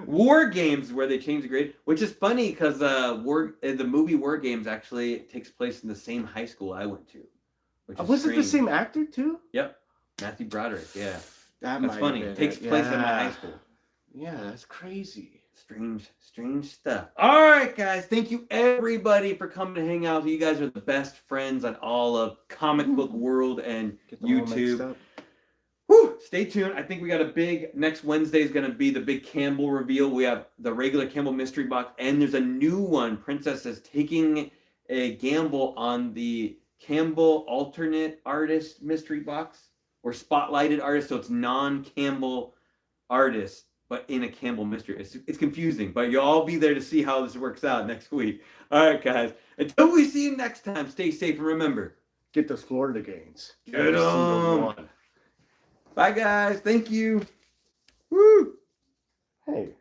S1: War Games, where they change the grade, which is funny because the movie War Games actually takes place in the same high school I went to.
S2: Was it the same actor too?
S1: Yep, Matthew Broderick. Yeah,
S2: that's
S1: funny. It takes place in my high school.
S2: Yeah, that's crazy.
S1: Strange stuff. All right, guys. Thank you, everybody, for coming to hang out. You guys are the best friends on all of comic book world and YouTube. Whew, stay tuned. I think we got a big, next Wednesday is going to be the big Campbell reveal. We have the regular Campbell mystery box, and there's a new one. Princess is taking a gamble on the Campbell alternate artist mystery box, or spotlighted artist, so it's non-Campbell artists, but in a Campbell mystery. It's confusing, but you'll all be there to see how this works out next week. All right, guys. Until we see you next time, stay safe and remember,
S2: get those Florida gains.
S1: Get them. Bye, guys. Thank you. Woo.
S2: Hey.